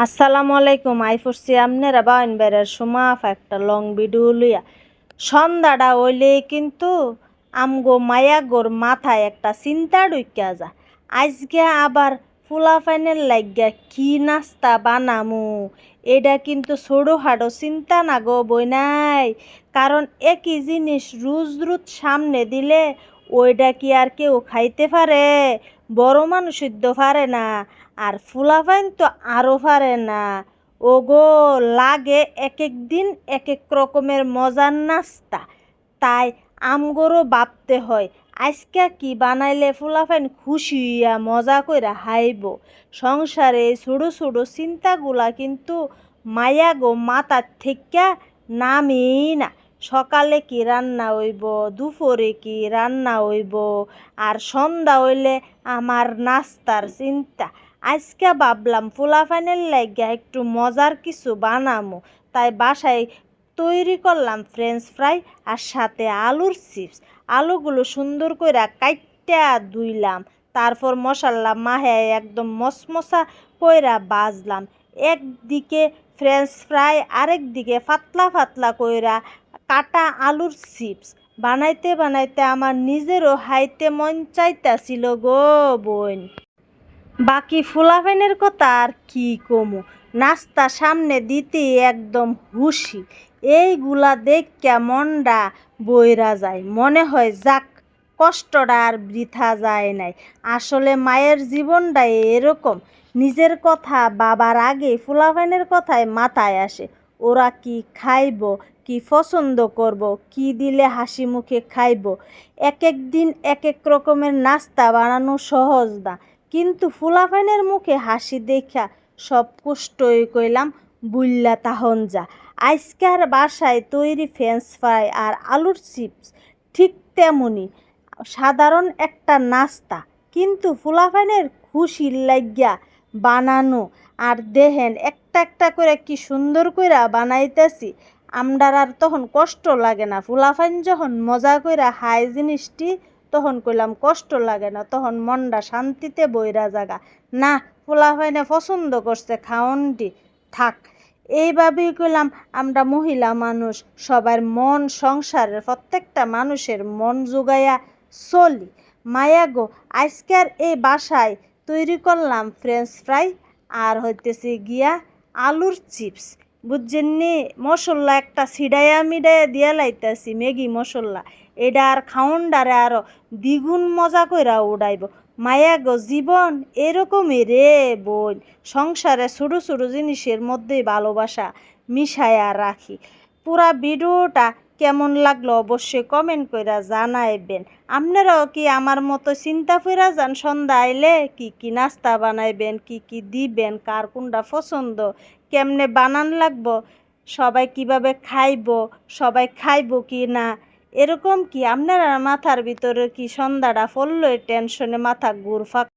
আসসালামু আলাইকুম। আই ফুরছি আপনারা বাইন বেড়ার সুমাফ একটা লং ভিডিও লইয়া। সন্ধ্যাটা হইলেই কিন্তু আমগো মায়াগোর মাথায় একটা চিন্তা ঢুইকা যা। আজকে আবার ফুলাফাইনের লাগিয়া কি নাস্তা বানামু, এটা কিন্তু ছোটোখাটো চিন্তা না গো বইনাই। কারণ একই জিনিস রোজ রোজ সামনে দিলে ওইটা কি আর কেউ খাইতে পারে? বড় মানুষ তো পারে না, আর ফুলাফাইন তো আরও পারে না। ওগো লাগে এক এক দিন এক এক রকমের মজার নাস্তা। তাই আমগরও ভাবতে হয় আজকে কি বানাইলে ফুলাফাইন খুশি হইয়া মজা কইরা হাইব। সংসারে ছোটো ছোটো চিন্তাগুলা কিন্তু মায়া গো মাথার থেকে নামেই না। সকালে কি রান্না হইব, দুপুরে কি রান্না হইব, আর সন্ধ্যা হইলে আমার নাস্তার চিন্তা। আজকে ভাবলাম ফুলাফাইনের লাগিয়া একটু মজার কিছু বানামো। তাই বাসায় তৈরি করলাম ফ্রেঞ্চ ফ্রাই আর সাথে আলুর চিপস। আলুগুলো সুন্দর করে কাইটটা ধুইলাম, তারপর মশলা মাহায় একদম মশমশা কইরা বাজলাম। একদিকে ফ্রেঞ্চ ফ্রাই, আরেক দিকে পাতলা পাতলা কইরা কাটা আলুর চিপস। বানাইতে বানাইতে আমার নিজেরও হাইতে মন চাইতাছিল গো বোন। বাকি ফুলাফাইনের কথা আর কি কমু, নাস্তা সামনে দিতে একদম হুশি। এইগুলা দেখিয়া মনটা বইরা যায়, মনে হয় যাক কষ্টটা আর বৃথা যায় নাই। আসলে মায়ের জীবনটা এরকম, নিজের কথা বাবার আগে ফুলাফাইনের কথায় মাথায় আসে। ওরা কি খাইব, কি পছন্দ করব, কি দিলে হাসি মুখে খাইব। এক এক দিন এক এক রকমের নাস্তা বানানো সহজ না, কিন্তু ফুলাফাইনের মুখে হাসি দেখা সব কষ্টই কইলাম বুইল্লা তাহন যা। আজকার বাসায় তৈরি ফ্রেঞ্চ ফ্রাই আর আলুর চিপস ঠিক তেমনই সাধারণ একটা নাস্তা, কিন্তু ফুলাফাইনের খুশির লাগিয়া বানানো। আর দেহেন একটা একটা করে কি সুন্দর কইরা বানাইতেছি। আমরার আর তখন কষ্ট লাগে না। ফুলাফাইন যখন মজা কইরা খায় জিনিসটি, তখন কইলাম কষ্ট লাগে না, তখন মনটা শান্তিতে বইরা জাগা। না, ফুলাফাইনে পছন্দ করছে খাওনটি থাক। এইভাবেই কইলাম আমরা মহিলা মানুষ সবার মন, সংসারের প্রত্যেকটা মানুষের মন জোগাইয়া চলি। মায়া গো, আজকের এই বাসায় তৈরি করলাম ফ্রেঞ্চ ফ্রাই আর হইতেছে গিয়া আলুর চিপস। বুঝছেন নি, মশলা একটা ছিড়াইয়া মিডাইয়া দিয়া লাইতাছি ম্যাগি মশলা। এটা আর খাওনডারে আরো দ্বিগুণ মজা কইরা উড়াইব। মায়া গো, জীবন এরকমই রে বোন। সংসারে ছোটো ছোটো জিনিসের মধ্যেই ভালোবাসা মিশাইয়া রাখি। পুরা ভিডিওটা কেমন লাগলো অবশ্যই কমেন্ট কইরা জানাইবেন। আপনারাও কি আমার মতো চিন্তা কইরা যান সন্ধ্যা আইলে কি কি নাস্তা বানাইবেন, কি কি দিবেন, কার কোনটা পছন্দ, কেমনে বানান লাগবো, সবাই কিভাবে খাইব, সবাই খাইব কি না, এরকম কি আপনারা মাথার ভিতরে কি সন্ধ্যাটা পড়লো টেনশনে মাথা ঘুরফাক